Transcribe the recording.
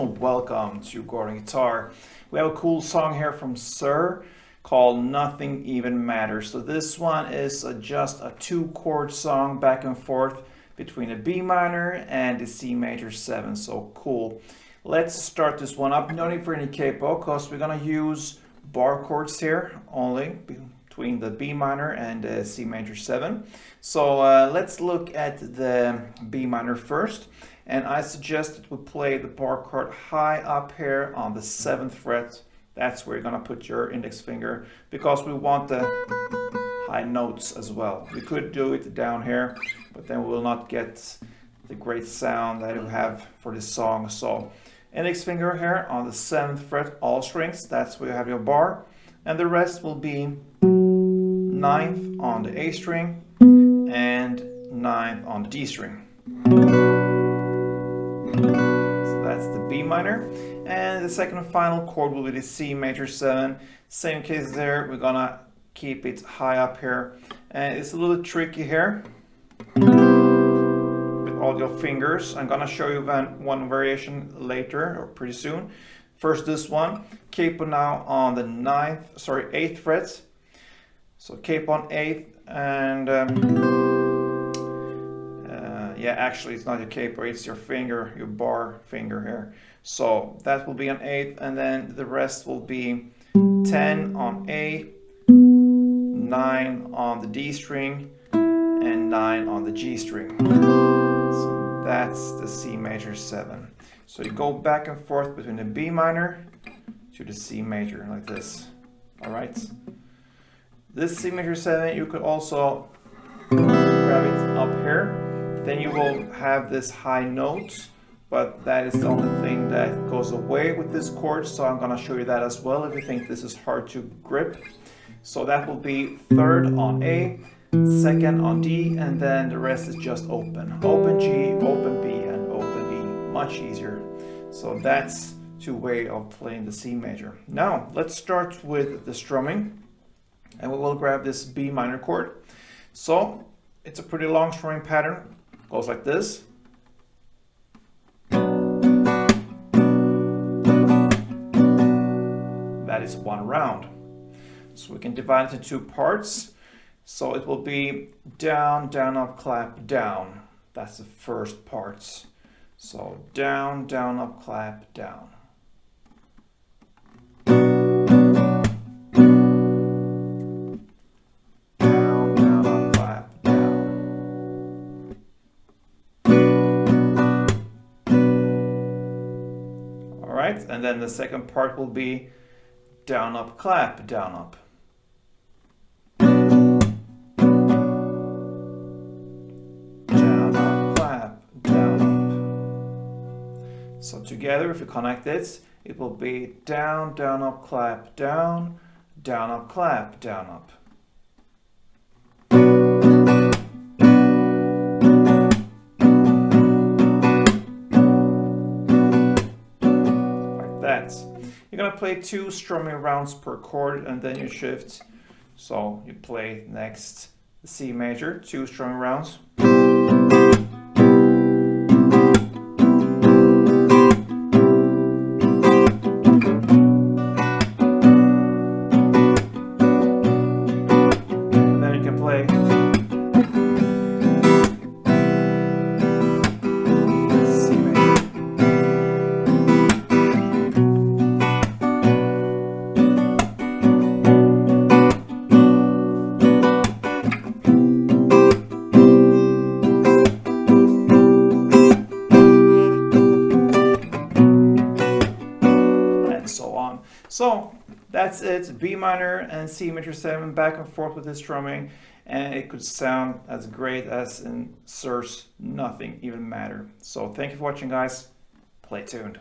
and welcome to Gordon Guitar. We have a cool song here from SiR called Nothing Even Matters. So this one is just a 2-chord song back and forth between a B minor and the C major 7. So cool. Let's start this one up. No need for any capo because we're gonna use bar chords here only between the B minor and the C major 7. So let's look at the B minor first. And I suggest that we play the bar chord high up here on the 7th fret. That's where you're gonna put your index finger because we want the high notes as well. We could do it down here, but then we will not get the great sound that you have for this song. So index finger here on the 7th fret, all strings, that's where you have your bar. And the rest will be 9th on the A string and 9th on the D string. So that's the B minor. And the second and final chord will be the C major 7. Same case there, we're gonna keep it high up here. And it's a little tricky here with all your fingers. I'm gonna show you one variation later or pretty soon. First this one, capo now on the 8th fret. So capo on 8th and yeah, actually it's not your capo, it's your finger, your bar finger here. So that will be on 8th and then the rest will be 10 on A, 9 on the D string and 9 on the G string. So that's the C major 7. So you go back and forth between the B minor to the C major like this. All right. This C major 7, you could also grab it up here. Then you will have this high note, but that is the only thing that goes away with this chord. So I'm gonna show you that as well if you think this is hard to grip. So that will be 3rd on A, 2nd on D, and then the rest is just open. Open G, open B, and open E. Much easier. So that's 2 ways of playing the C major. Now let's start with the strumming. And we will grab this B minor chord. So it's a pretty long strumming pattern. Goes like this. That is 1 round. So we can divide it into 2 parts. So it will be down, down, up, clap, down. That's the first part. So down, down, up, clap, down. And then the second part will be down, up, clap, down, up. Down, up, clap, down, up. So together, if you connect it, it will be down, down, up, clap, down, down, up, clap, down, up. You're gonna play 2 strumming rounds per chord and then you shift. So you play next the C major, 2 strumming rounds. And then you can play C major. So that's it, B minor and C major 7 back and forth with this strumming, and it could sound as great as in SiR's Nothing Even Matter. So thank you for watching, guys. Play tuned.